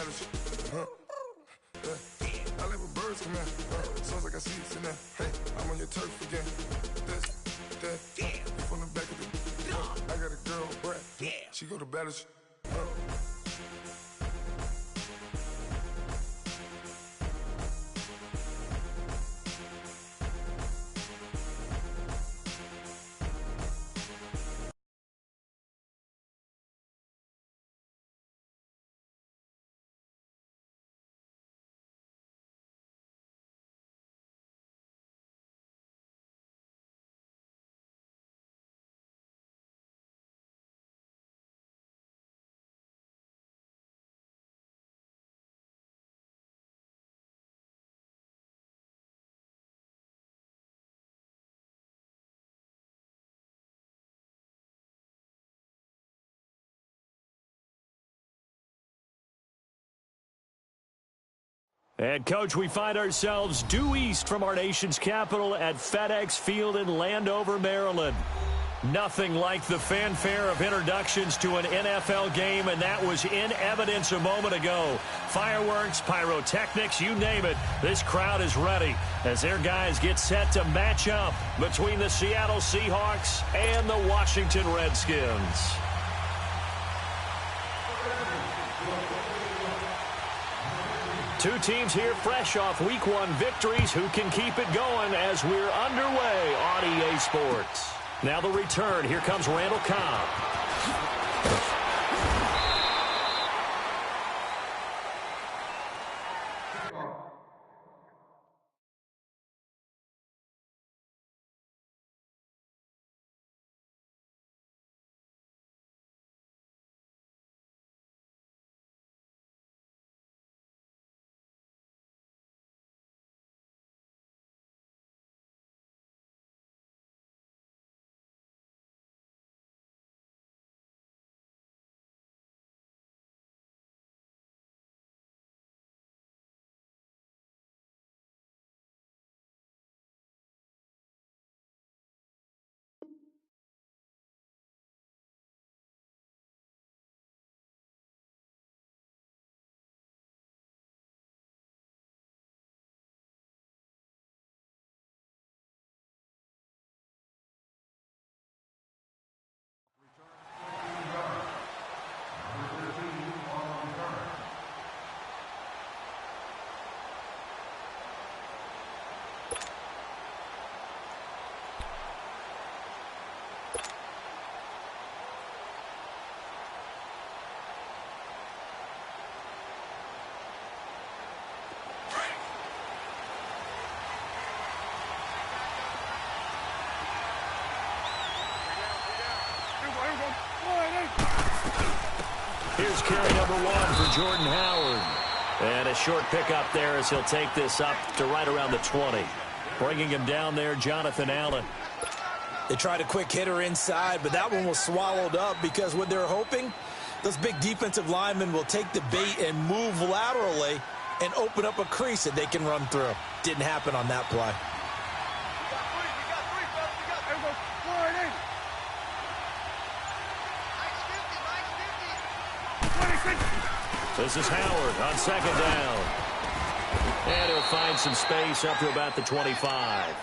better shit. I live with birds come in. Sounds like I see it in there. Hey, I'm on your turf again. This, that, from the back of the. I got a girl, Brad. She go to better shit. And, Coach, we find ourselves due east from our nation's capital at FedEx Field in Landover, Maryland. Nothing like the fanfare of introductions to an NFL game, and that was in evidence a moment ago. Fireworks, pyrotechnics, you name it. This crowd is ready as their guys get set to match up between the Seattle Seahawks and the Washington Redskins. Two teams here fresh off Week 1 victories. Who can keep it going as we're underway on EA Sports? Now the return. Here comes Randall Cobb. Here's carry number 1 for Jordan Howard. And a short pickup there as he'll take this up to right around the 20. Bringing him down there, Jonathan Allen. They tried a quick hitter inside, but that one was swallowed up because what they're hoping, those big defensive linemen will take the bait and move laterally and open up a crease that they can run through. Didn't happen on that play. This is Howard on second down. And he'll find some space up to about the 25.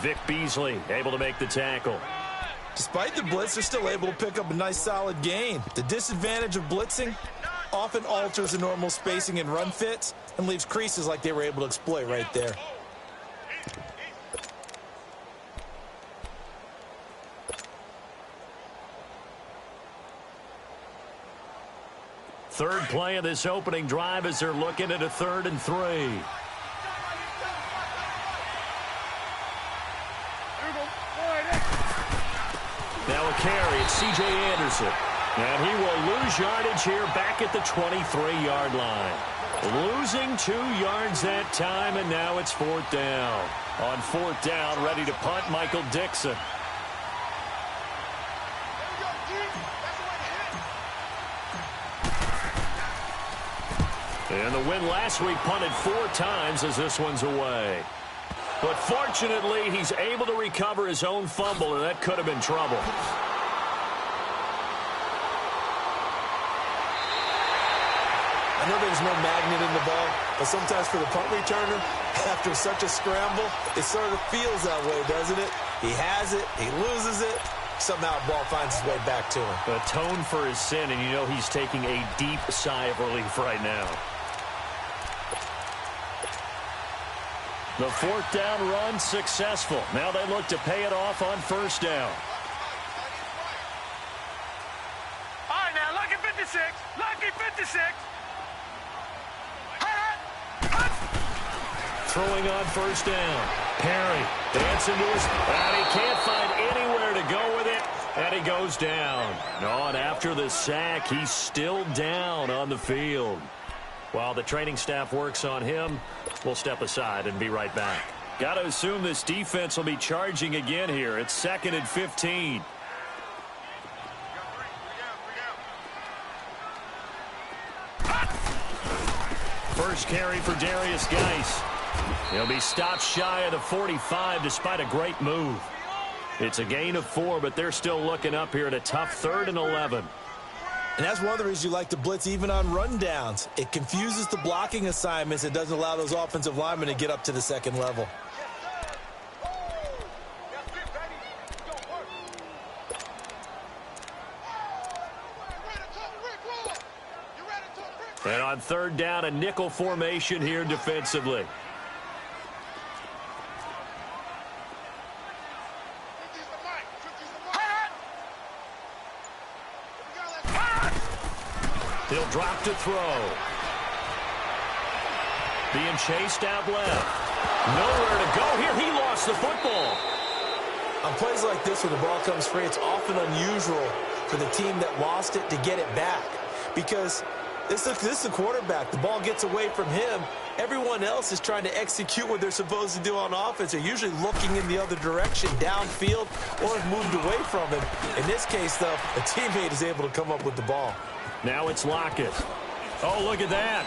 Vic Beasley able to make the tackle. Despite the blitz, they're still able to pick up a nice solid gain. The disadvantage of blitzing often alters the normal spacing and run fits and leaves creases like they were able to exploit right there. Third play of this opening drive as they're looking at a 3rd and 3. Now a carry. It's C.J. Anderson. And he will lose yardage here back at the 23-yard line. Losing 2 yards that time, and now it's 4th down. On 4th down, ready to punt, Michael Dixon. And the win last week punted 4 times as this one's away. But fortunately, he's able to recover his own fumble, and that could have been trouble. I know there's no magnet in the ball, but sometimes for the punt returner, after such a scramble, it sort of feels that way, doesn't it? He has it, he loses it, somehow the ball finds its way back to him. Atone for his sin, and you know he's taking a deep sigh of relief right now. The fourth down run successful. Now they look to pay it off on first down. All right, now, lucky 56. Lucky 56. Throwing on first down. Perry dancing to his, and he can't find anywhere to go with it, and he goes down. Oh, and after the sack, he's still down on the field. While the training staff works on him, we'll step aside and be right back. Got to assume this defense will be charging again here. It's 2nd and 15. First carry for Darius Geis. He'll be stopped shy of the 45 despite a great move. It's a gain of 4, but they're still looking up here at a tough 3rd and 11. And that's one of the reasons you like to blitz even on rundowns. It confuses the blocking assignments. It doesn't allow those offensive linemen to get up to the second level. And on 3rd down, a nickel formation here defensively. He'll drop to throw. Being chased out left. Nowhere to go here. He lost the football. On plays like this, when the ball comes free, it's often unusual for the team that lost it to get it back. Because this is the quarterback. The ball gets away from him. Everyone else is trying to execute what they're supposed to do on offense. They're usually looking in the other direction, downfield, or have moved away from him. In this case, though, a teammate is able to come up with the ball. Now it's Lockett. Oh, look at that.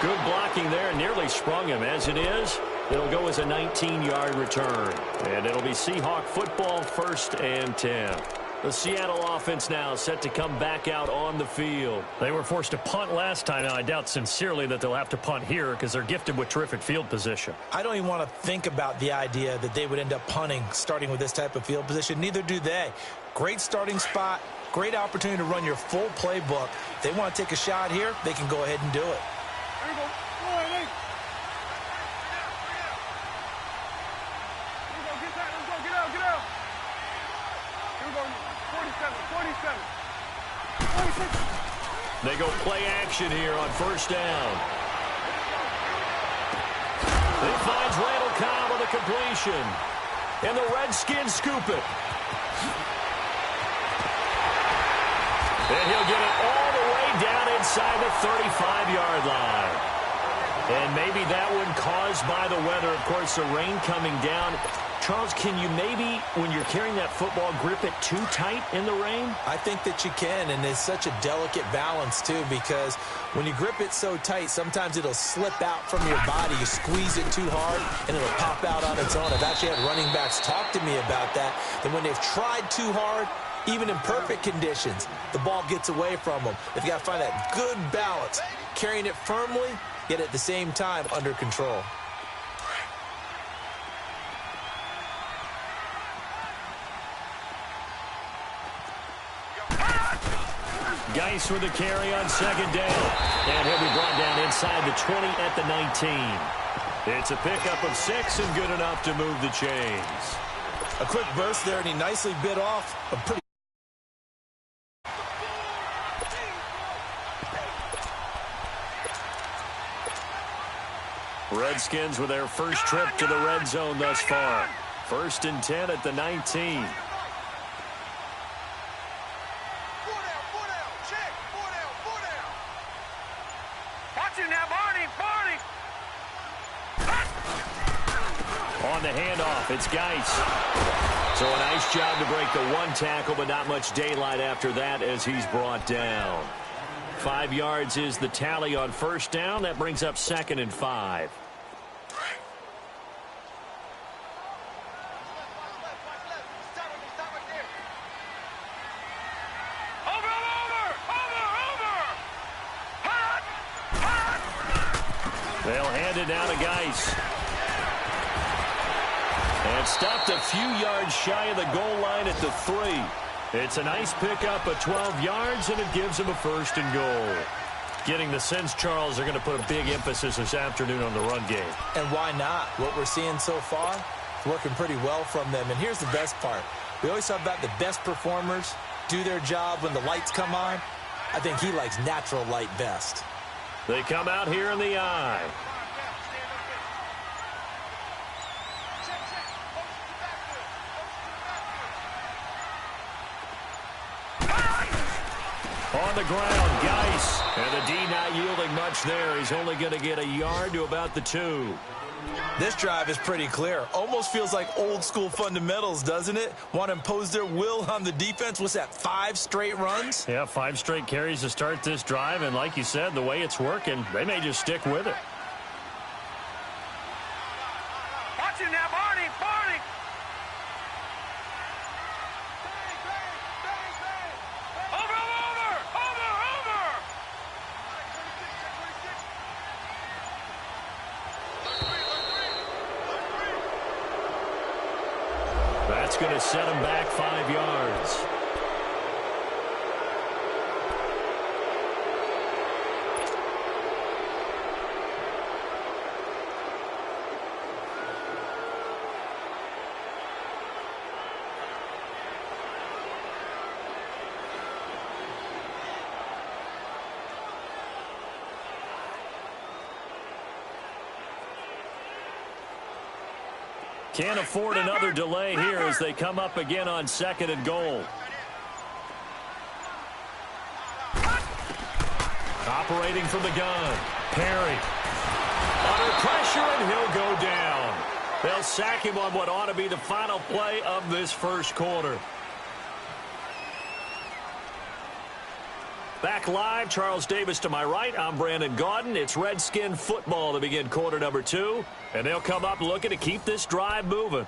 Good blocking there. Nearly sprung him. As it is, it'll go as a 19-yard return. And it'll be Seahawk football, 1st and 10. The Seattle offense now set to come back out on the field. They were forced to punt last time. Now, I doubt sincerely that they'll have to punt here because they're gifted with terrific field position. I don't even want to think about the idea that they would end up punting starting with this type of field position. Neither do they. Great starting spot, great opportunity to run your full playbook. If they want to take a shot here, they can go ahead and do it. They go play action here on first down. It finds Randall Cobb on the completion. And the Redskins scoop it. And he'll get it all the way down inside the 35-yard line. And maybe that one caused by the weather. Of course, the rain coming down. Charles, can you maybe, when you're carrying that football, grip it too tight in the rain? I think that you can, and it's such a delicate balance, too, because when you grip it so tight, sometimes it'll slip out from your body. You squeeze it too hard, and it'll pop out on its own. I've actually had running backs talk to me about that when they've tried too hard, even in perfect conditions, the ball gets away from them. They've got to find that good balance, carrying it firmly, yet at the same time under control. Geis with the carry on 2nd down. And he'll be brought down inside the 20 at the 19. It's a pickup of 6 and good enough to move the chains. A quick burst there, and he nicely bit off a pretty... Redskins with their first trip to the red zone thus far. 1st and 10 at the 19. On the handoff, it's Geis. So a nice job to break the one tackle, but not much daylight after that as he's brought down. 5 yards is the tally on first down. That brings up 2nd and 5. They'll hand it now to Geis. And stopped a few yards shy of the goal line at the 3. It's a nice pickup of 12 yards, and it gives him a 1st and goal. Getting the sense, Charles, they're going to put a big emphasis this afternoon on the run game. And why not? What we're seeing so far is working pretty well from them. And here's the best part. We always talk about the best performers do their job when the lights come on. I think he likes natural light best. They come out here in the eye. On the ground, Geis. And the D not yielding much there. He's only going to get a yard to about the 2. This drive is pretty clear. Almost feels like old school fundamentals, doesn't it? Want to impose their will on the defense. What's that, 5 straight runs? Yeah, 5 straight carries to start this drive. And like you said, the way it's working, they may just stick with it. Watch it now, Barney. Barney. That's going to set him back 5 yards. Can't afford another delay here as they come up again on 2nd and goal. Operating from the gun. Perry. Under pressure, and he'll go down. They'll sack him on what ought to be the final play of this 1st quarter. Back live, Charles Davis to my right. I'm Brandon Gaudin. It's Redskin football to begin quarter number 2. And they'll come up looking to keep this drive moving.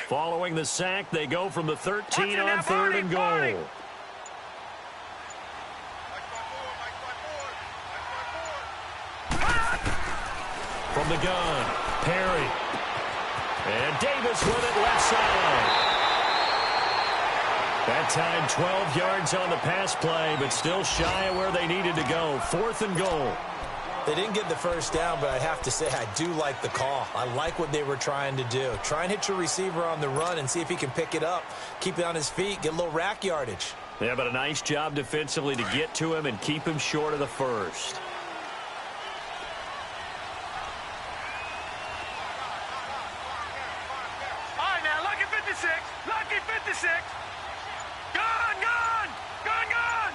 Following the sack, they go from the 13 on 3rd and goal. From the gun, Perry. And Davis with it left side. That time 12 yards on the pass play, but still shy of where they needed to go. 4th and goal. They didn't get the 1st down, but I have to say I do like the call. I like what they were trying to do. Try and hit your receiver on the run and see if he can pick it up. Keep it on his feet, get a little rack yardage. Yeah, but a nice job defensively to get to him and keep him short of the 1st. All right, now, lucky 56. Lucky 56. Gun, gun. Gun, gun.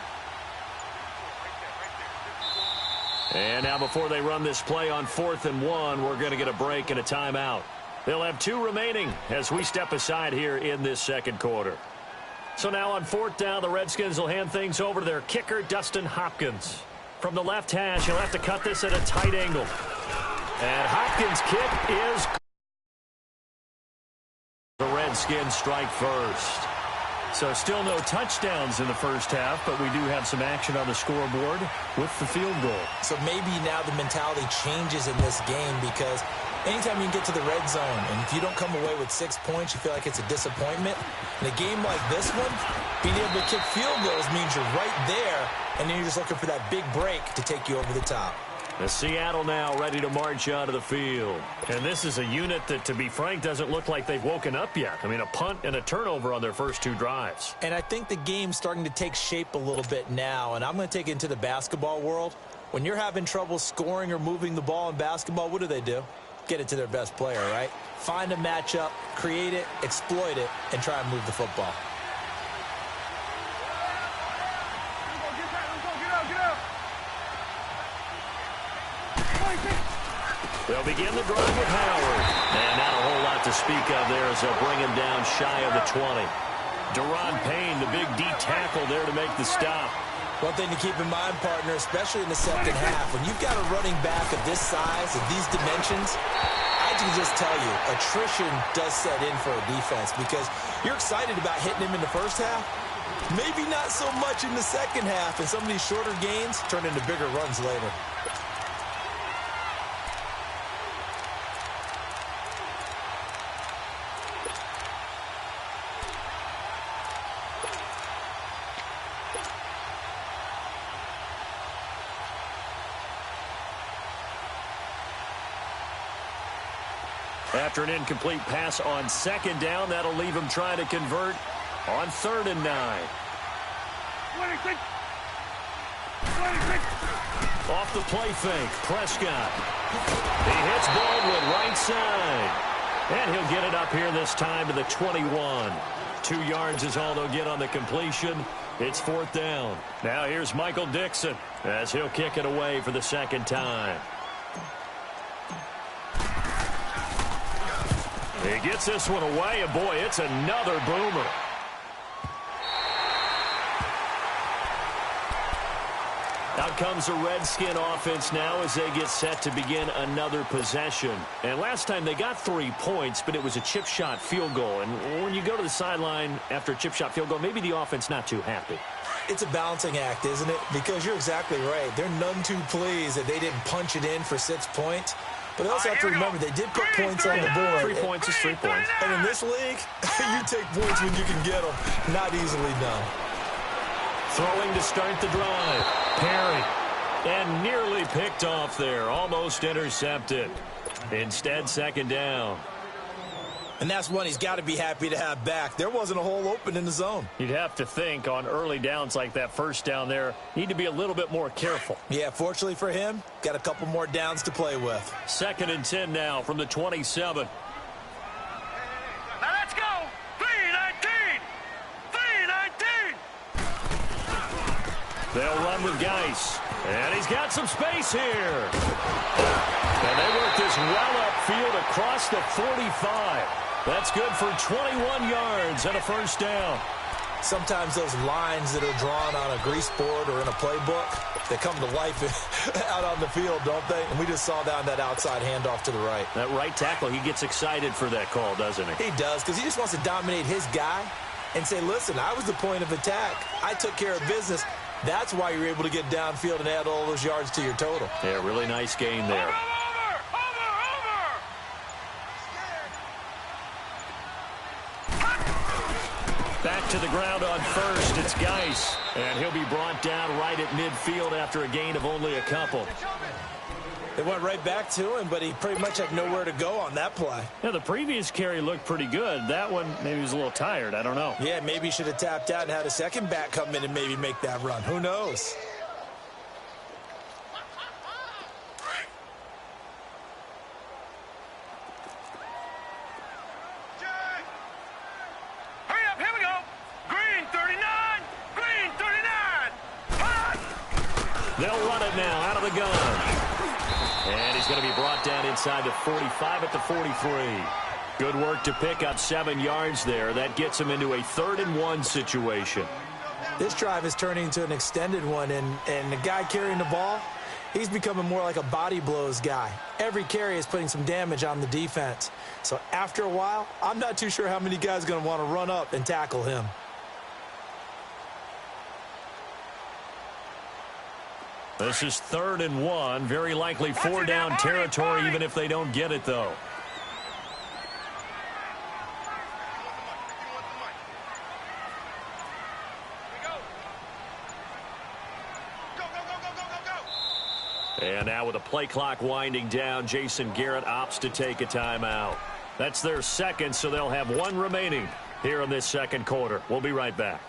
And now before they run this play on 4th and 1, we're going to get a break and a timeout. They'll have 2 remaining as we step aside here in this 2nd quarter. So now on 4th down, the Redskins will hand things over to their kicker, Dustin Hopkins. From the left hash, he'll have to cut this at a tight angle. And Hopkins' kick is... The Redskins strike first. So still no touchdowns in the 1st half, but we do have some action on the scoreboard with the field goal. So maybe now the mentality changes in this game because anytime you can get to the red zone and if you don't come away with 6 points, you feel like it's a disappointment. In a game like this one, being able to kick field goals means you're right there, and then you're just looking for that big break to take you over the top. The Seattle now ready to march onto the field. And this is a unit that, to be frank, doesn't look like they've woken up yet. I mean, a punt and a turnover on their first 2 drives. And I think the game's starting to take shape a little bit now, and I'm going to take it into the basketball world. When you're having trouble scoring or moving the ball in basketball, what do? Get it to their best player, right? Find a matchup, create it, exploit it, and try and move the football. They'll begin the drive with Howard. And not a whole lot to speak of there as they'll bring him down shy of the 20. Deron Payne, the big D tackle there to make the stop. One thing to keep in mind, partner, especially in the second half, when you've got a running back of this size, of these dimensions, I can just tell you, attrition does set in for a defense because you're excited about hitting him in the first half. Maybe not so much in the second half, and some of these shorter gains turn into bigger runs later. After an incomplete pass on second down, that'll leave him trying to convert on 3rd and 9. 26. Off the play fake, Prescott. He hits Baldwin right side. And he'll get it up here this time to the 21. 2 yards is all they'll get on the completion. It's 4th down. Now here's Michael Dixon as he'll kick it away for the second time. He gets this one away, and boy, it's another boomer. Out comes the Redskin offense now as they get set to begin another possession. And last time they got 3 points, but it was a chip shot field goal. And when you go to the sideline after a chip shot field goal, maybe the offense not too happy. It's a balancing act, isn't it? Because you're exactly right. They're none too pleased that they didn't punch it in for 6 points. But they also have to remember they did put points on the board. 3 points is 3 points. And in this league, you take points when you can get them. Not easily done. Throwing to start the drive. Perry. And nearly picked off there. Almost intercepted. Instead, 2nd down. And that's one he's got to be happy to have back. There wasn't a hole open in the zone. You'd have to think on early downs like that first down there, need to be a little bit more careful. Yeah, fortunately for him, got a couple more downs to play with. 2nd and 10 now from the 27. Now let's go. 3-19. 3-19. They'll run with Geis. And he's got some space here. And they work this well upfield across the 45. That's good for 21 yards and a 1st down. Sometimes those lines that are drawn on a grease board or in a playbook, they come to life out on the field, don't they? And we just saw down that outside handoff to the right. That right tackle, he gets excited for that call, doesn't he? He does, because he just wants to dominate his guy and say, listen, I was the point of attack. I took care of business. That's why you're able to get downfield and add all those yards to your total. Yeah, really nice gain there. Over. Back to the ground on 1st. It's Geis. And he'll be brought down right at midfield after a gain of only a couple. They went right back to him, but he pretty much had nowhere to go on that play. Yeah, the previous carry looked pretty good. That one, maybe he was a little tired. I don't know. Yeah, maybe he should have tapped out and had a second back come in and maybe make that run. Who knows? Hurry up, here we go. Green 39. Green 39. Hot. They'll run it now out of the gun. And he's going to be brought down inside the 45 at the 43. Good work to pick up 7 yards there. That gets him into a 3rd and 1 situation. This drive is turning into an extended one, and the guy carrying the ball, he's becoming more like a body blows guy. Every carry is putting some damage on the defense. So after a while, I'm not too sure how many guys are going to want to run up and tackle him. This is 3rd and 1. Very likely 4-down territory, even if they don't get it, though. And now with the play clock winding down, Jason Garrett opts to take a timeout. That's their 2nd, so they'll have 1 remaining here in this 2nd quarter. We'll be right back.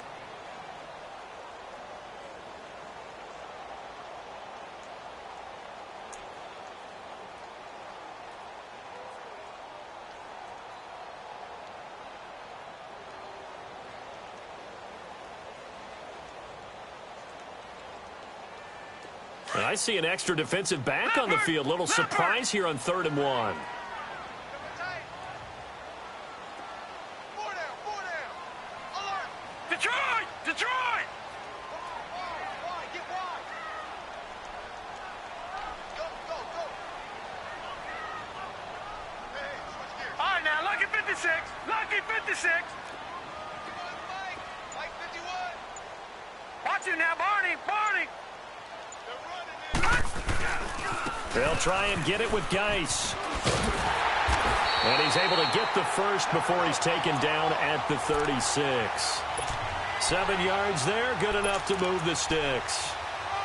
I see an extra defensive back on the field. Little surprise here on 3rd and 1. Detroit! Detroit! All right, now, lucky 56. Lucky 56. Watch it now, Barney. Barney. They'll try and get it with Geis. And he's able to get the first before he's taken down at the 36. 7 yards there, good enough to move the sticks.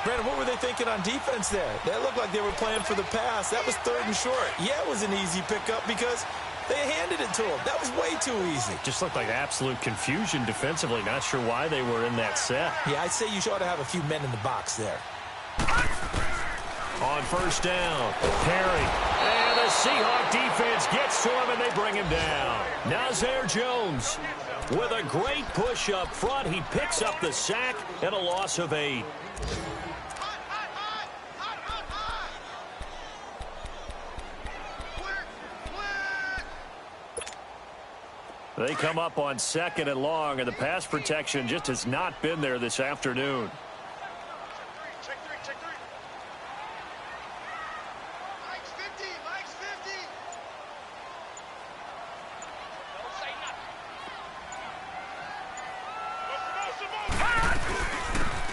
Brandon, what were they thinking on defense there? That looked like they were playing for the pass. That was 3rd and short. Yeah, it was an easy pickup because they handed it to him. That was way too easy. Just looked like absolute confusion defensively. Not sure why they were in that set. Yeah, I'd say you ought to have a few men in the box there. On 1st down, Perry. And the Seahawk defense gets to him, and they bring him down. Nazir Jones with a great push up front. He picks up the sack and a loss of 8. They come up on 2nd and long, and the pass protection just has not been there this afternoon. Check three. Mike's 50. Mike's 50. Don't say nothing.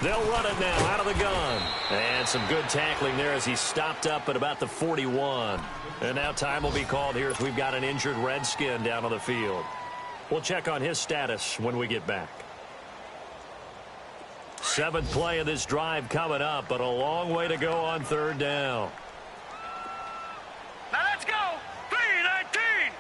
They'll run it now out of the gun. And some good tackling there as he stopped up at about the 41. And now time will be called here as we've got an injured Redskin down on the field. We'll check on his status when we get back. 7th play of this drive coming up, but a long way to go on 3rd down. Now let's go. 3-19.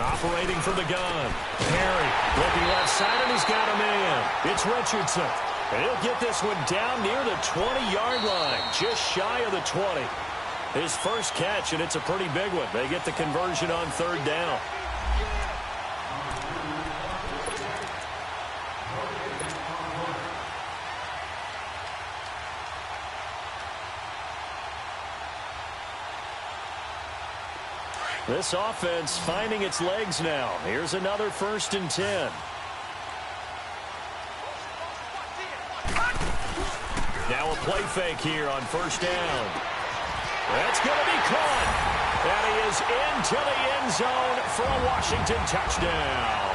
Operating from the gun. Perry looking left side, and he's got a man. It's Richardson. And he'll get this one down near the 20-yard line, just shy of the 20. His first catch, and it's a pretty big one. They get the conversion on 3rd down. This offense finding its legs now. Here's another 1st and 10. Now a play fake here on 1st down. That's going to be caught. And he is into the end zone for a Washington touchdown.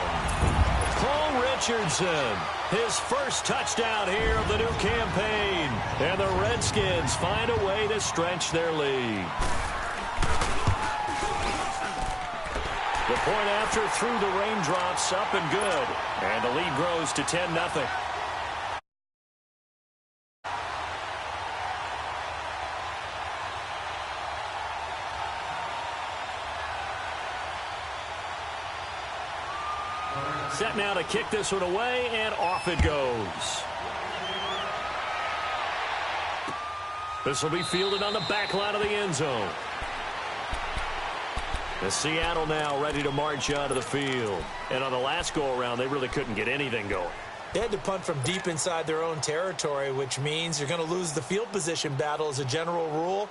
Paul Richardson, his first touchdown here of the new campaign. And the Redskins find a way to stretch their lead. The point after through the raindrops, up and good. And the lead grows to 10-0. Set now to kick this one away, and off it goes. This will be fielded on the back line of the end zone. The Seattle now ready to march out of the field. And on the last go-around, they really couldn't get anything going. They had to punt from deep inside their own territory, which means you're going to lose the field position battle as a general rule.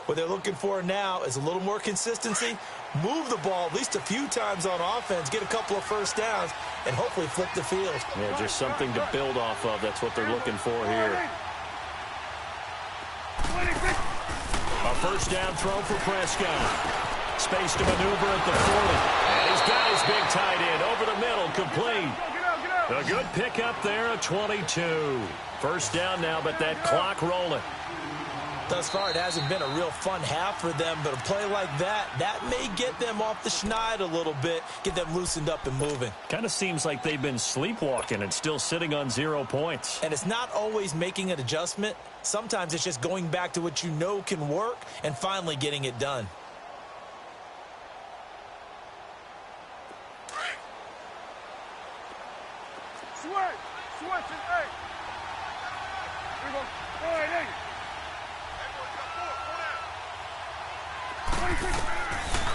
What they're looking for now is a little more consistency, move the ball at least a few times on offense, get a couple of 1st downs, and hopefully flip the field. Yeah, just something to build off of. That's what they're looking for here. A 1st down throw for Prescott. Space to maneuver at the 40. And he's got his big tight end over the middle, complete. A good pickup there at 22. 1st down now, but that clock rolling. Thus far, it hasn't been a real fun half for them, but a play like that may get them off the schneid a little bit, get them loosened up and moving. Kind of seems like they've been sleepwalking and still sitting on 0 points. And it's not always making an adjustment. Sometimes it's just going back to what you know can work and finally getting it done.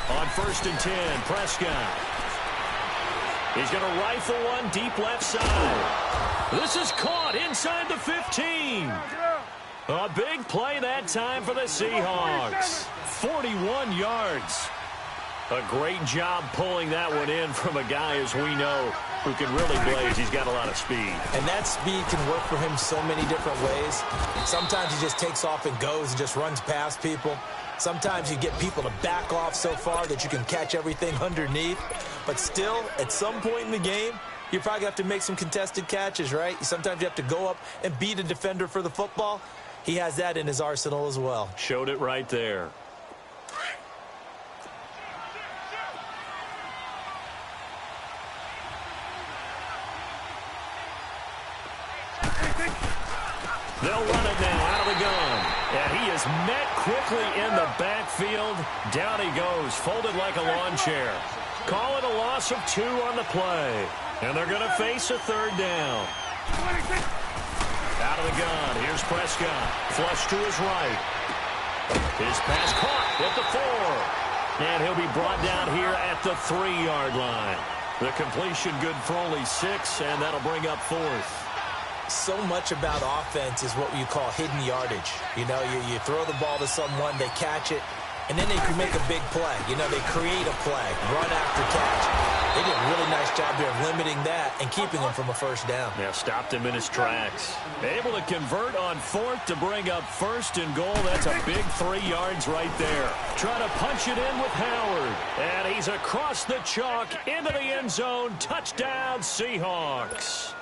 On 1st and 10, Prescott. He's going to rifle one deep left side. This is caught inside the 15. A big play that time for the Seahawks. 41 yards. A great job pulling that one in from a guy, as we know, who can really blaze. He's got a lot of speed. And that speed can work for him so many different ways. Sometimes he just takes off and goes and just runs past people. Sometimes you get people to back off so far that you can catch everything underneath. But still, at some point in the game, you probably have to make some contested catches, right? Sometimes you have to go up and beat a defender for the football. He has that in his arsenal as well. Showed it right there. They'll run it now out of the gun. And he is met quickly in the backfield. Down he goes, folded like a lawn chair. Call it a loss of 2 on the play. And they're going to face a third down. Out of the gun. Here's Prescott. Flush to his right. His pass caught at the 4. And he'll be brought down here at the 3-yard line. The completion good for only 6, and that'll bring up 4th. So much about offense is what you call hidden yardage. You know, you throw the ball to someone, they catch it, and then they can make a big play. You know, they create a play, run after catch. They did a really nice job there of limiting that and keeping him from a first down. Yeah, stopped him in his tracks. Able to convert on 4th to bring up 1st and goal. That's a big 3 yards right there. Trying to punch it in with Howard. And he's across the chalk into the end zone. Touchdown, Seahawks.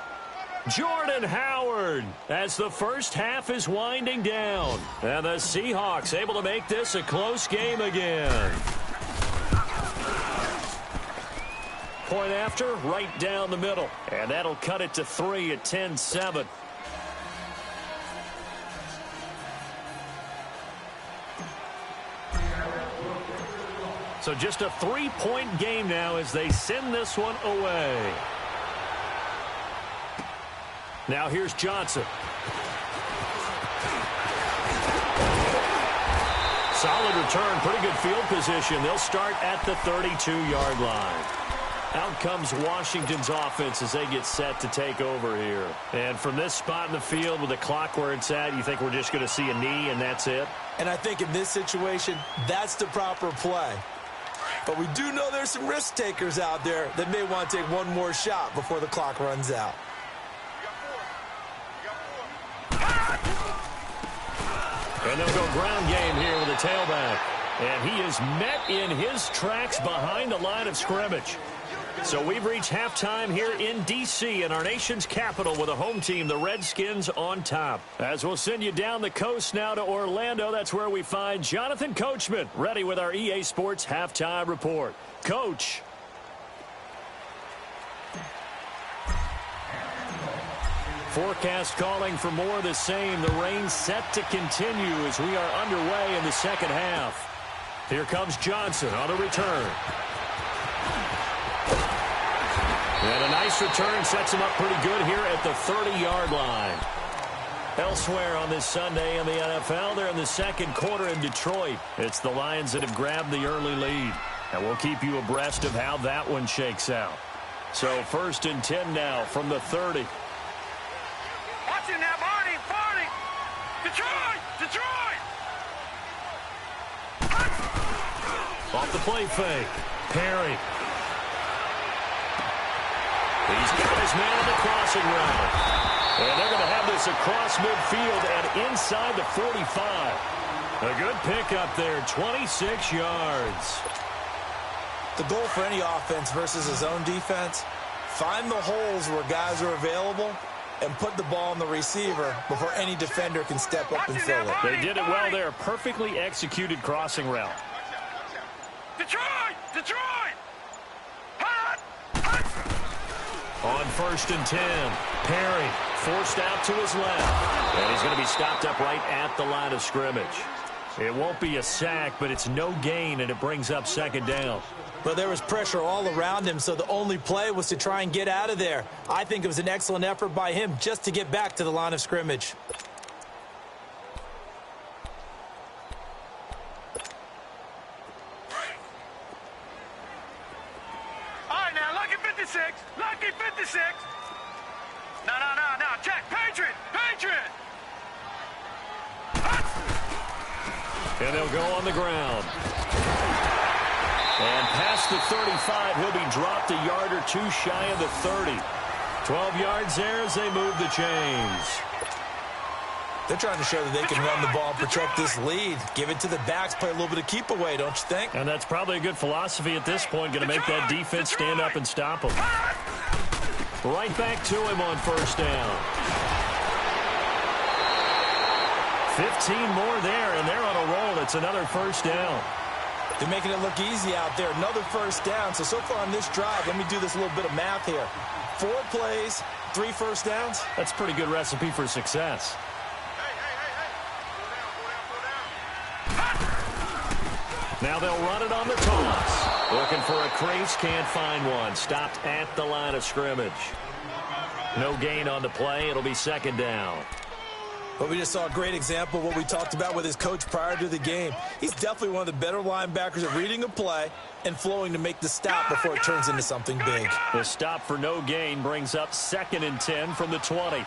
Jordan Howard as the first half is winding down. And the Seahawks able to make this a close game again. Point after, right down the middle. And that'll cut it to 3 at 10-7. So just a 3-point game now as they send this one away. Now here's Johnson. Solid return, pretty good field position. They'll start at the 32-yard line. Out comes Washington's offense as they get set to take over here. And from this spot in the field with the clock where it's at, you think we're just going to see a knee and that's it? And I think in this situation, that's the proper play. But we do know there's some risk takers out there that may want to take one more shot before the clock runs out. And they'll go ground game here with a tailback. And he is met in his tracks behind the line of scrimmage. So we've reached halftime here in D.C. in our nation's capital with a home team, the Redskins, on top. As we'll send you down the coast now to Orlando, that's where we find Jonathan Coachman, ready with our EA Sports halftime report. Coach. Forecast calling for more of the same. The rain set to continue as we are underway in the second half. Here comes Johnson on a return. And a nice return sets him up pretty good here at the 30-yard line. Elsewhere on this Sunday in the NFL, they're in the second quarter in Detroit. It's the Lions that have grabbed the early lead. And we'll keep you abreast of how that one shakes out. So 1st and 10 now from the 30. Watching that, Barney, Barney! Detroit! Detroit! Off the play fake. Perry. He's got his man on the crossing route. And they're going to have this across midfield and inside the 45. A good pickup there, 26 yards. The goal for any offense versus his own defense, find the holes where guys are available and put the ball on the receiver before any defender can step up and fill it. They did it well there. Perfectly executed crossing route. Detroit! Detroit! Hot! On 1st and 10, Perry forced out to his left. And he's going to be stopped up right at the line of scrimmage. It won't be a sack, but it's no gain, and it brings up 2nd down. But there was pressure all around him, so the only play was to try and get out of there. I think it was an excellent effort by him just to get back to the line of scrimmage. All right, now, lucky 56. Lucky 56. No, check. Patriot! Patriot! And they'll go on the ground. And past the 35, he'll be dropped a yard or two shy of the 30. 12 yards there as they move the chains. They're trying to show that they can run the ball and protect this lead. Give it to the backs, play a little bit of keep away, don't you think? And that's probably a good philosophy at this point, going to make that defense stand up and stop them. Right back to him on first down. 15 more there, and they're on a roll. It's another first down. They're making it look easy out there. Another first down. So far on this drive, let me do this little bit of math here. 4 plays, 3 first downs. That's a pretty good recipe for success. Now they'll run it on the toss. Looking for a crease, can't find one. Stopped at the line of scrimmage. No gain on the play. It'll be second down. But we just saw a great example of what we talked about with his coach prior to the game. He's definitely one of the better linebackers at reading a play and flowing to make the stop before it turns into something big. The stop for no gain brings up 2nd and 10 from the 20.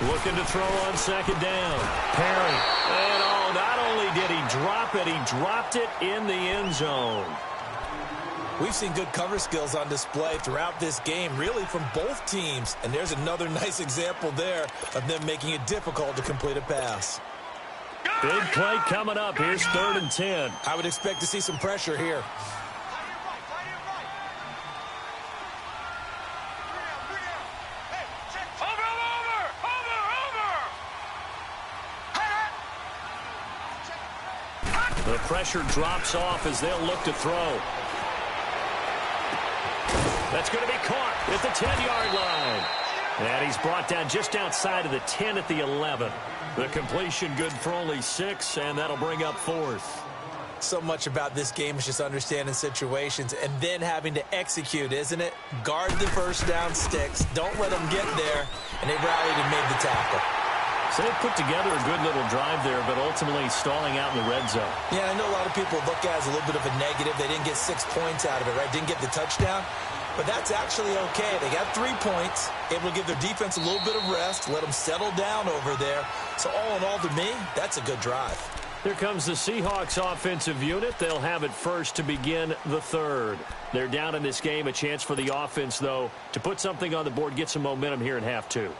Looking to throw on second down. Perry. And not only did he drop it, he dropped it in the end zone. We've seen good cover skills on display throughout this game, really from both teams. And there's another nice example there of them making it difficult to complete a pass. Big play coming up. Here's 3rd and 10. I would expect to see some pressure here. The pressure drops off as they'll look to throw. That's going to be caught at the 10-yard line. And he's brought down just outside of the 10 at the 11. The completion good for only 6, and that'll bring up 4th. So much about this game is just understanding situations and then having to execute, isn't it? Guard the first down sticks. Don't let them get there. And they rallied and made the tackle. So they put together a good little drive there, but ultimately stalling out in the red zone. Yeah, I know a lot of people look at it as a little bit of a negative. They didn't get 6 points out of it, right? Didn't get the touchdown. But that's actually okay. They got 3 points, able to give their defense a little bit of rest, let them settle down over there. So all in all, to me, that's a good drive. Here comes the Seahawks offensive unit. They'll have it first to begin the 3rd. They're down in this game. A chance for the offense, though, to put something on the board, get some momentum here in half 2.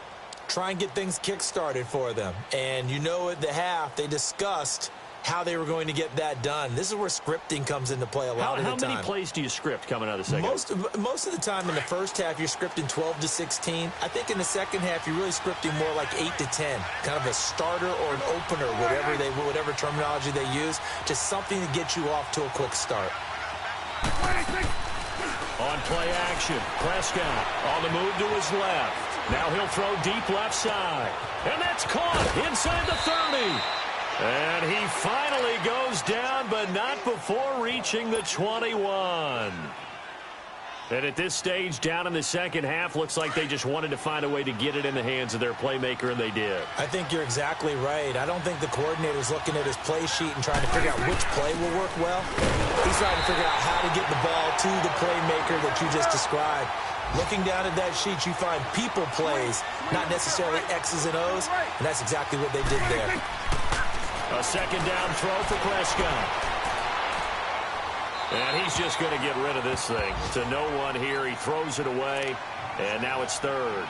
Try and get things kick-started for them. And you know at the half, they discussed how they were going to get that done. This is where scripting comes into play a lot of the time. How many plays do you script coming out of the second? Most of the time in the first half, you're scripting 12 to 16. I think in the second half, you're really scripting more like 8 to 10. Kind of a starter or an opener, whatever terminology they use. Just something to get you off to a quick start. On play action, Prescott on the move to his left. Now he'll throw deep left side. And that's caught inside the 30. And he finally goes down, but not before reaching the 21. And at this stage, down in the second half, looks like they just wanted to find a way to get it in the hands of their playmaker, and they did. I think you're exactly right. I don't think the coordinator's looking at his play sheet and trying to figure out which play will work well. He's trying to figure out how to get the ball to the playmaker that you just described. Looking down at that sheet, you find people plays, not necessarily X's and O's, and that's exactly what they did there. A second down throw for Prescott. And he's just going to get rid of this thing. To no one here. He throws it away, and now it's 3rd.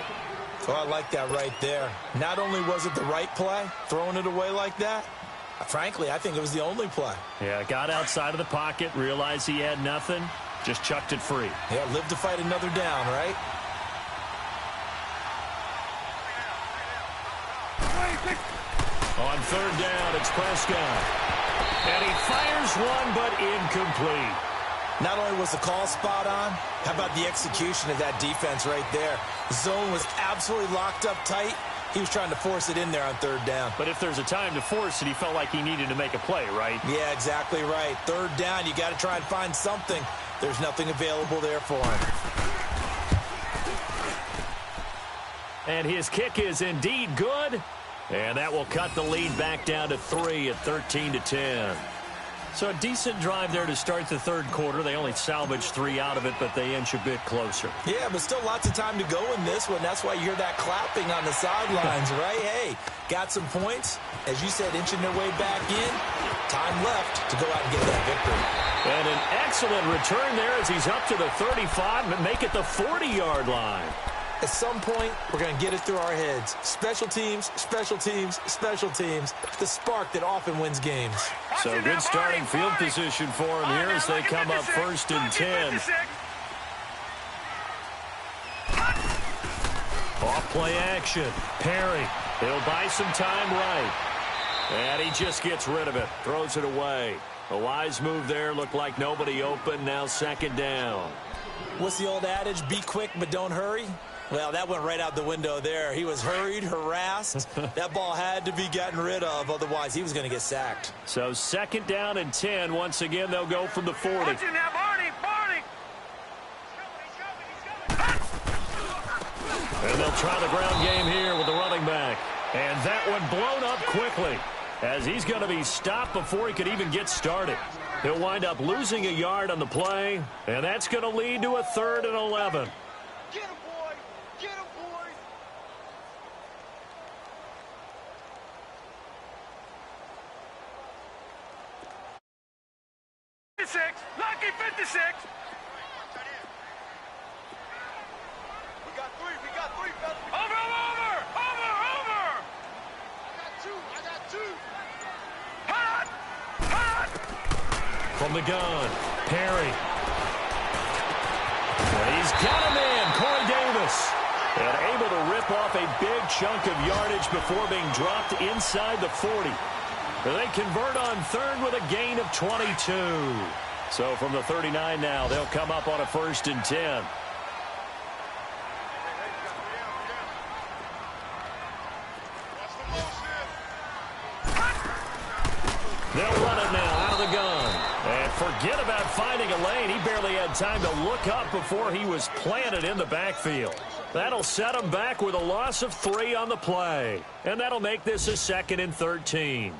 Oh, I like that right there. Not only was it the right play, throwing it away like that, frankly, I think it was the only play. Yeah, got outside of the pocket, realized he had nothing, just chucked it free. Yeah, live to fight another down, right? On 3rd down, it's Prescott. And he fires one, but incomplete. Not only was the call spot on, how about the execution of that defense right there? The zone was absolutely locked up tight. He was trying to force it in there on 3rd down. But if there's a time to force it, he felt like he needed to make a play, right? Yeah, exactly right. 3rd down, you got to try and find something. There's nothing available there for him. And his kick is indeed good. And that will cut the lead back down to 3 at 13-10. So a decent drive there to start the third quarter. They only salvaged 3 out of it, but they inch a bit closer. Yeah, but still lots of time to go in this one. That's why you hear that clapping on the sidelines, right? Hey, got some points. As you said, inching their way back in. Time left to go out and get that victory. And an excellent return there as he's up to the 35 and make it the 40-yard line. At some point, we're going to get it through our heads. Special teams, special teams, special teams. The spark that often wins games. So good starting field position for him here as they come up 1st and 10. Off play action. Perry. He'll buy some time right. And he just gets rid of it. Throws it away. A wise move there. Looked like nobody open. Now 2nd down. What's the old adage? Be quick, but don't hurry. Well, that went right out the window there. He was hurried, harassed. That ball had to be gotten rid of. Otherwise, he was going to get sacked. So 2nd down and 10. Once again, they'll go from the 40. Watch him now, Barney. And they'll try the ground game here with the running back. And that one blown up quickly as he's going to be stopped before he could even get started. He'll wind up losing a yard on the play, and that's going to lead to a 3rd and 11. Get him, boy. Get him, boy. Lucky 56. We got three, fellas. Over. I got two. Hot. From the gun, Perry. And he's got a man, Corey Davis. And able to rip off a big chunk of yardage before being dropped inside the 40. They convert on 3rd with a gain of 22. So from the 39 now, they'll come up on a 1st and 10. They'll run it now out of the gun. And forget about finding a lane. He barely had time to look up before he was planted in the backfield. That'll set him back with a loss of 3 on the play. And that'll make this a 2nd and 13.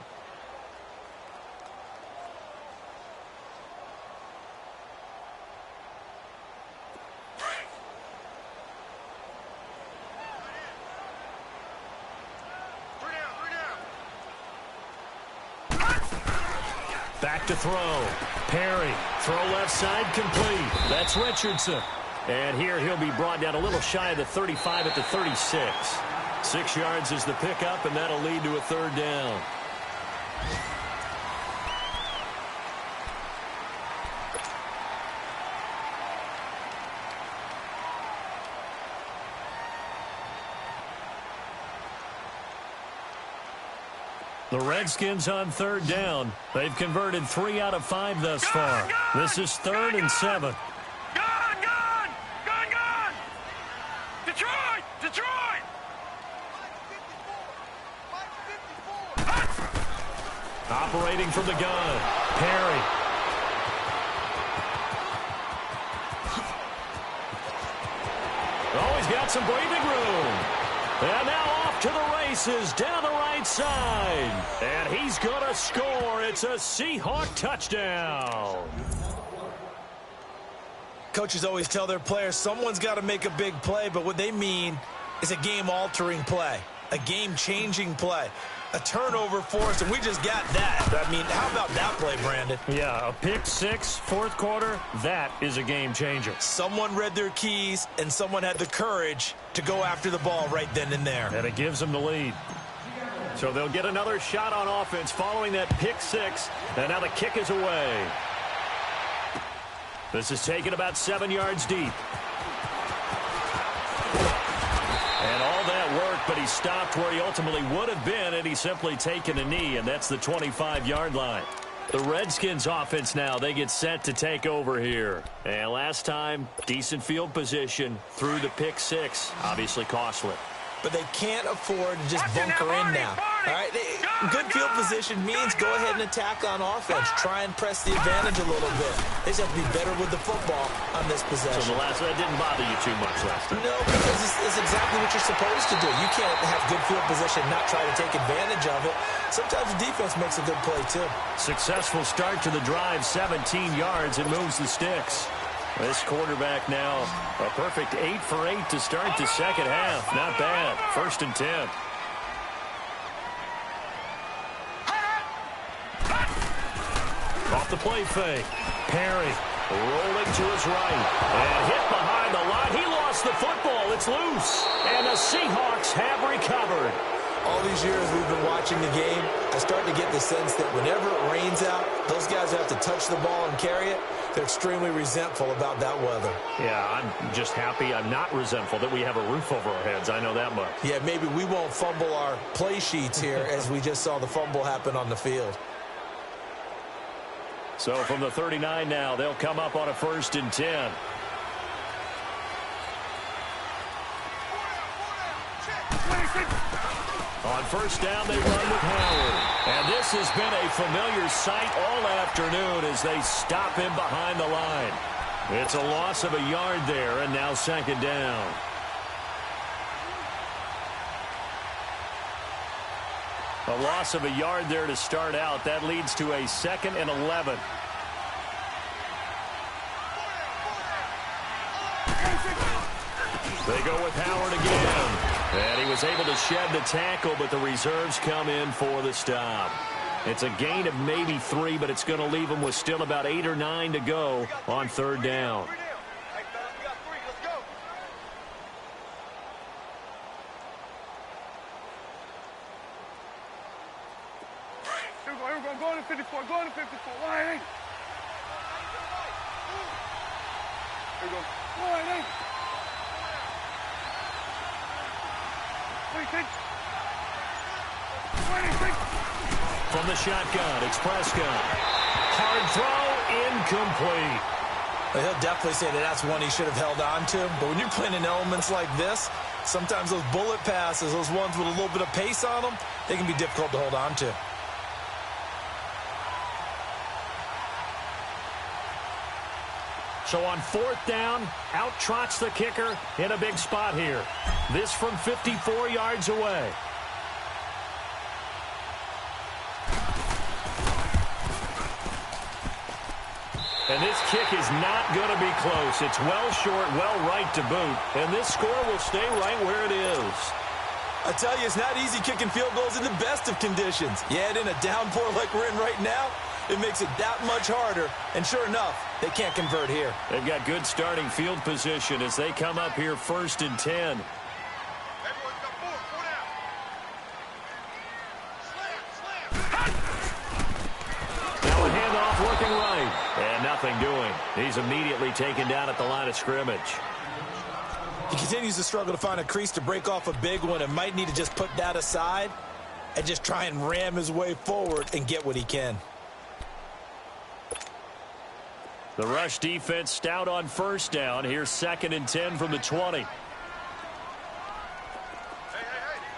Back to throw. Perry. Throw left side complete. That's Richardson. And here he'll be brought down a little shy of the 35 at the 36. 6 yards is the pickup, and that'll lead to a 3rd down. The Redskins on 3rd down. They've converted 3 out of 5 thus far. This is 3rd and 7. Gone! Detroit! Operating from the gun. Perry. Oh, he's got some breathing room. And now off to the races down the right side. And he's going to score. It's a Seahawk touchdown. Coaches always tell their players someone's got to make a big play, but what they mean is a game-altering play, a game-changing play, a turnover force, and we just got that. I mean, how about that play, Brandon? Yeah, a pick 6, 4th quarter, that is a game changer. Someone read their keys, and someone had the courage to go after the ball right then and there. And it gives them the lead. So they'll get another shot on offense following that pick 6, and now the kick is away. This is taken about 7 yards deep. And all that worked, but he stopped where he ultimately would have been, and he's simply taken a knee, and that's the 25-yard line. The Redskins offense now, they get set to take over here. And last time, decent field position through the pick 6. Obviously costly. But they can't afford to just bunker in now. All right, good field position means go ahead and attack on offense. Try and press the advantage a little bit. They just have to be better with the football on this possession. So that didn't bother you too much last time? No, because it's exactly what you're supposed to do. You can't have good field position and not try to take advantage of it. Sometimes the defense makes a good play, too. Successful start to the drive, 17 yards, and moves the sticks. This quarterback now, a perfect 8 for 8 to start the second half. Not bad. 1st and 10. Off the play fake. Perry rolling to his right. And hit behind the line. He lost the football. It's loose. And the Seahawks have recovered. All these years we've been watching the game, I start to get the sense that whenever it rains out, those guys have to touch the ball and carry it. They're extremely resentful about that weather. Yeah, I'm just happy. I'm not resentful that we have a roof over our heads. I know that much. Yeah, maybe we won't fumble our play sheets here as we just saw the fumble happen on the field. So from the 39 now, they'll come up on a 1st and 10. On 1st down, they run with Howard. And this has been a familiar sight all afternoon as they stop him behind the line. It's a loss of a yard there, and now 2nd down. A loss of a yard there to start out. That leads to a 2nd and 11. They go with Howard again. And he was able to shed the tackle, but the reserves come in for the stop. It's a gain of maybe 3, but it's going to leave them with still about 8 or 9 to go on 3rd down. Go to 54. Go to 54. Line 8. Here we go. Line 8. From the shotgun, it's Prescott. Hard throw, incomplete. Well, he'll definitely say that that's one he should have held on to. But when you're playing in elements like this, sometimes those bullet passes, those ones with a little bit of pace on them, they can be difficult to hold on to. So on 4th down, out trots the kicker in a big spot here. This from 54 yards away. And this kick is not going to be close. It's well short, well right to boot. And this score will stay right where it is. I tell you, it's not easy kicking field goals in the best of conditions. Yet in a downpour like we're in right now, it makes it that much harder. And sure enough, they can't convert here. They've got good starting field position as they come up here 1st and 10. Now a handoff working right. And nothing doing. He's immediately taken down at the line of scrimmage. He continues to struggle to find a crease to break off a big one and might need to just put that aside and just try and ram his way forward and get what he can. The rush defense stout on 1st down. Here's 2nd and 10 from the 20. Hey,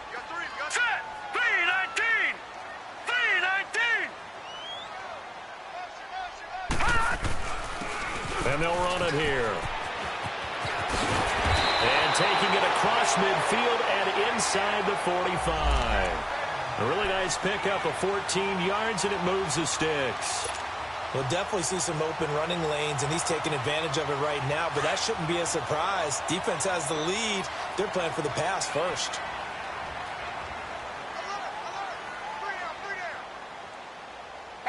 you got 3. Set! 3-19! 3-19! And they'll run it here. And taking it across midfield and inside the 45. A really nice pickup of 14 yards, and it moves the sticks. We'll definitely see some open running lanes, and he's taking advantage of it right now, but that shouldn't be a surprise. Defense has the lead. They're playing for the pass first.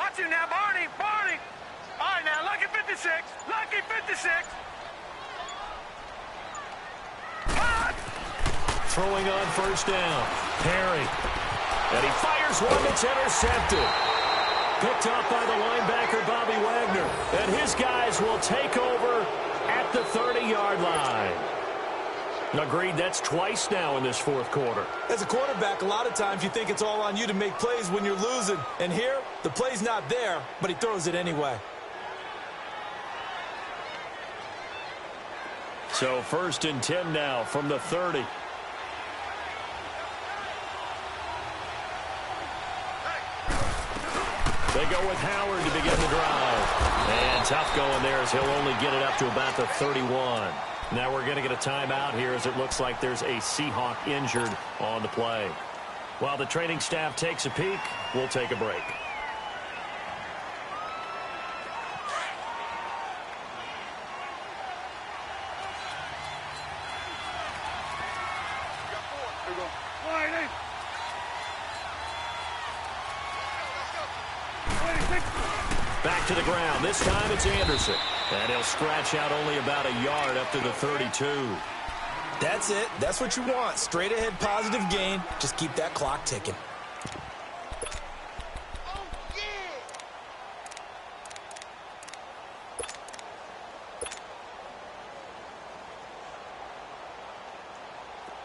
Watch him now, Barney. Barney. All right, now, lucky 56. Lucky 56. Throwing on 1st down. Perry. And he fires one that's intercepted. Picked up by the linebacker, Bobby Wagner. And his guys will take over at the 30-yard line. Agreed, that's twice now in this 4th quarter. As a quarterback, a lot of times you think it's all on you to make plays when you're losing. And here, the play's not there, but he throws it anyway. So 1st and 10 now from the 30. go with Howard to begin the drive. And tough going there as he'll only get it up to about the 31. Now we're going to get a timeout here as it looks like there's a Seahawk injured on the play. While the training staff takes a peek, we'll take a break. Back to the ground. This time it's Anderson. And he'll scratch out only about a yard up to the 32. That's it. That's what you want. Straight ahead positive gain. Just keep that clock ticking.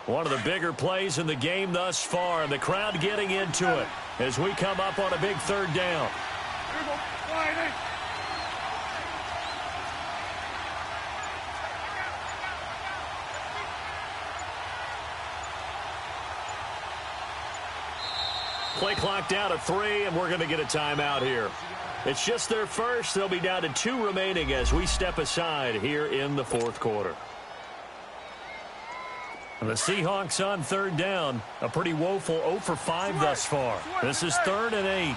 One of the bigger plays in the game thus far, and the crowd getting into it as we come up on a big third down. Play clock down to 3, and we're going to get a timeout here. It's just their first. They'll be down to 2 remaining as we step aside here in the fourth quarter. The Seahawks on third down. A pretty woeful 0 for 5 thus far. This is 3rd and 8.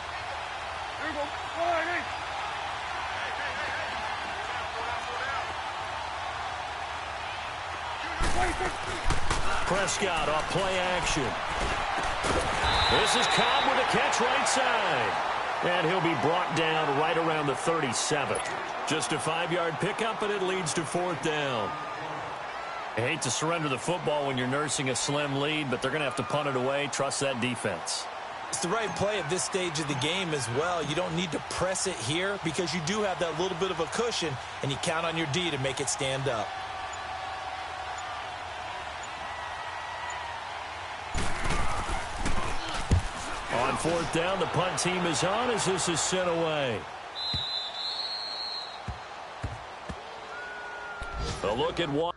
Prescott off play action. This is Cobb with a catch right side. And he'll be brought down right around the 37. Just a 5-yard pickup, and it leads to 4th down. I hate to surrender the football when you're nursing a slim lead, but they're going to have to punt it away. Trust that defense. It's the right play at this stage of the game as well. You don't need to press it here because you do have that little bit of a cushion, and you count on your D to make it stand up. On 4th down, the punt team is on as this is sent away. A look at one.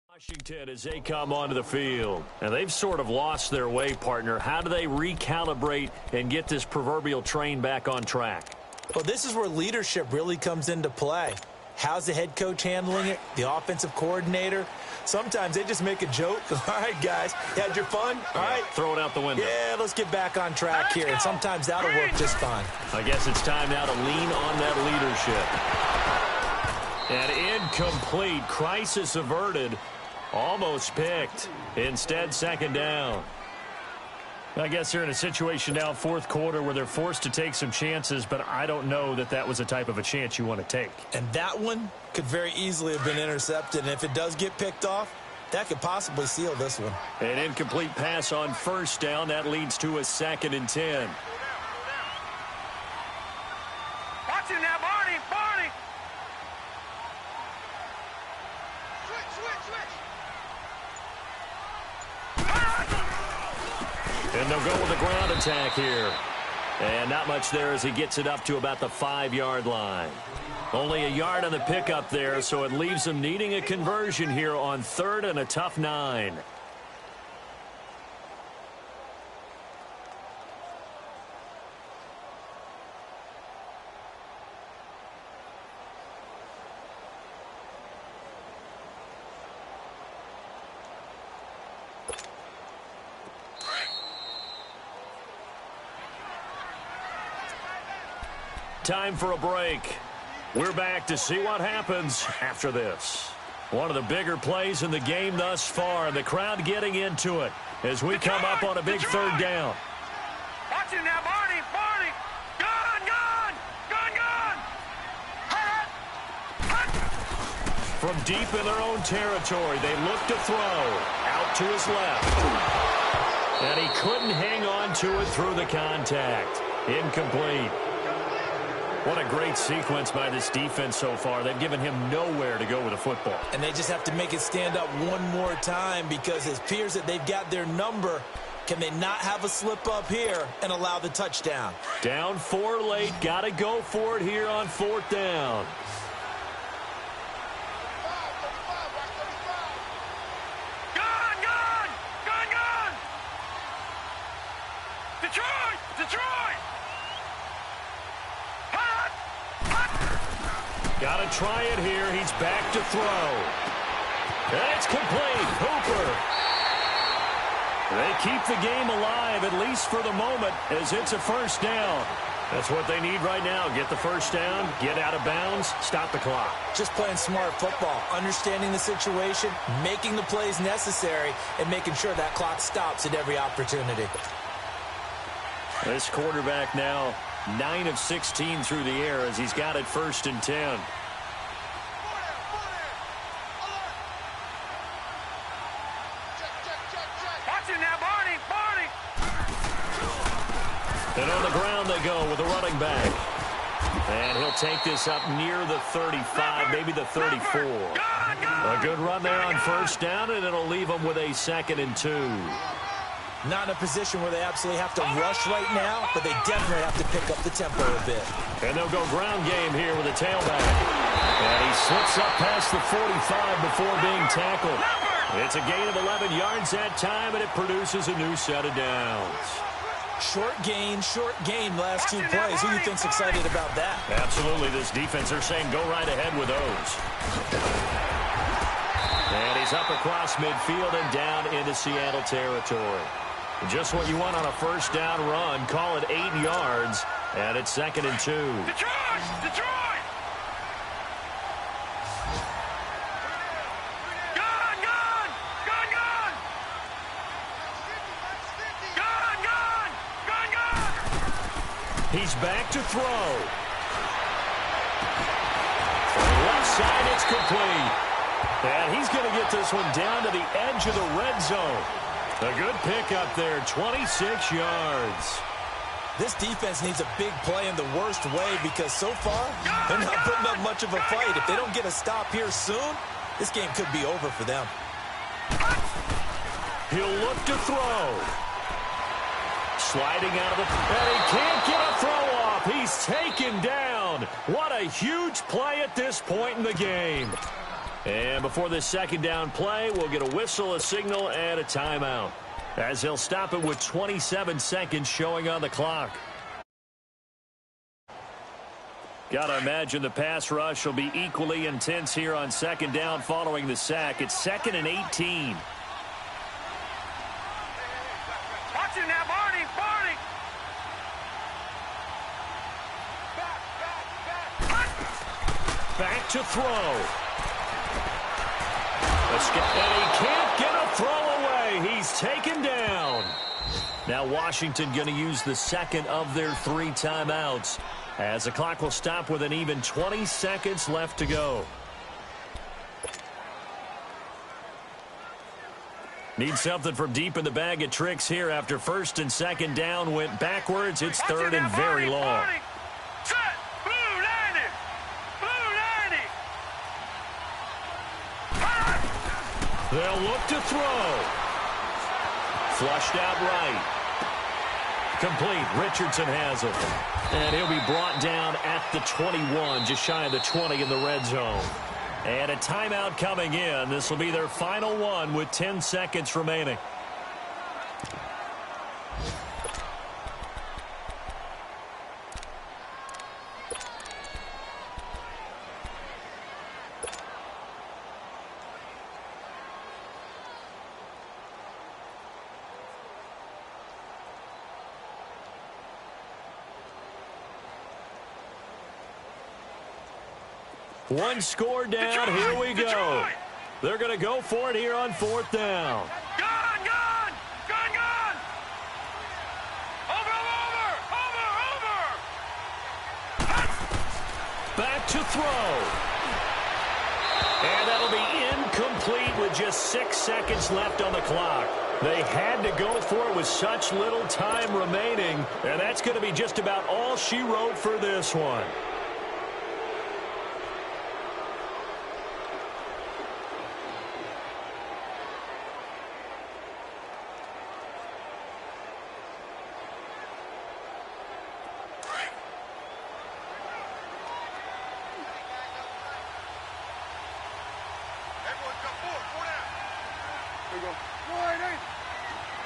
Washington as they come onto the field. And they've sort of lost their way, partner. How do they recalibrate and get this proverbial train back on track? Well, this is where leadership really comes into play. How's the head coach handling it? The offensive coordinator? Sometimes they just make a joke. All right, guys, you had your fun? All right. Throw it out the window. Yeah, let's get back on track here. And sometimes that'll work just fine. I guess it's time now to lean on that leadership. And incomplete. Crisis averted. Almost picked. Instead, 2nd down. I guess they're in a situation now, 4th quarter, where they're forced to take some chances, but I don't know that that was the type of a chance you want to take. And that one could very easily have been intercepted. And if it does get picked off, that could possibly seal this one. An incomplete pass on 1st down. That leads to a 2nd and 10. Watch it now, Barney. Barney. And they'll go with a ground attack here. And not much there as he gets it up to about the 5-yard line. Only a yard on the pickup there, so it leaves him needing a conversion here on 3rd and a tough 9. Time for a break. We're back to see what happens after this. One of the bigger plays in the game thus far, and the crowd getting into it as we come up on a big 3rd down. Watch it now, Barney. Barney. Gone, gone. Gone, gone. From deep in their own territory, they look to throw. Out to his left. And he couldn't hang on to it through the contact. Incomplete. What a great sequence by this defense so far. They've given him nowhere to go with the football. And they just have to make it stand up one more time because it appears that they've got their number. Can they not have a slip up here and allow the touchdown? Down 4 late. Got to go for it here on 4th down. Detroit! Detroit! Hot! Got to try it here. He's back to throw. And it's complete. Hooper. They keep the game alive, at least for the moment, as it's a first down. That's what they need right now. Get the first down, get out of bounds, stop the clock. Just playing smart football, understanding the situation, making the plays necessary, and making sure that clock stops at every opportunity. This quarterback now 9 of 16 through the air as he's got it 1st and 10. Watch it now, Barney! Barney! And on the ground they go with a running back. And he'll take this up near the 35, maybe the 34. A good run there on 1st down, and it'll leave them with a 2nd and 2. Not in a position where they absolutely have to rush right now, but they definitely have to pick up the tempo a bit. And they'll go ground game here with a tailback. And he slips up past the 45 before being tackled. It's a gain of 11 yards that time, and it produces a new set of downs. Short gain, last 2 plays. Who do you think's excited about that? Absolutely. This defense, they're saying go right ahead with those. And he's up across midfield and down into Seattle territory. Just what you want on a 1st down run. Call it 8 yards, and it's 2nd and 2. Detroit! Detroit! Gun! Gun! Gun! Gun! Gun! Gun! Gun! Gun! He's back to throw. From the left side, it's complete. And he's going to get this one down to the edge of the red zone. A good pickup there, 26 yards. This defense needs a big play in the worst way because so far, they're not putting up much of a fight. If they don't get a stop here soon, this game could be over for them. He'll look to throw. Sliding out of the... And he can't get a throw off. He's taken down. What a huge play at this point in the game. And before this 2nd down play, we'll get a whistle, a signal, and a timeout, as they'll stop it with 27 seconds showing on the clock. Got to imagine the pass rush will be equally intense here on 2nd down following the sack. It's 2nd and 18. Watch it now, Barney! Barney! Back to throw. And he can't get a throw away. He's taken down. Now Washington going to use the 2nd of their 3 timeouts, as the clock will stop with an even 20 seconds left to go. Need something from deep in the bag of tricks here after 1st and 2nd down went backwards. It's 3rd and very long. Set! Blue 90! Blue 90! They'll look to throw. Flushed out right. Complete. Richardson has it. And he'll be brought down at the 21, just shy of the 20 in the red zone. And a timeout coming in. This will be their final one with 10 seconds remaining. One score down. Detroit! Here we go. Detroit! They're going to go for it here on 4th down. Gun! Gun! Gun! Gun! Over! Back to throw. And that'll be incomplete with just 6 seconds left on the clock. They had to go for it with such little time remaining, and that's going to be just about all she wrote for this one.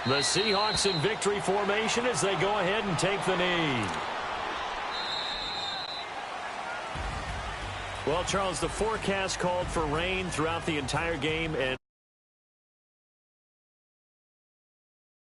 The Seahawks in victory formation as they go ahead and take the knee. Well, Charles, the forecast called for rain throughout the entire game, and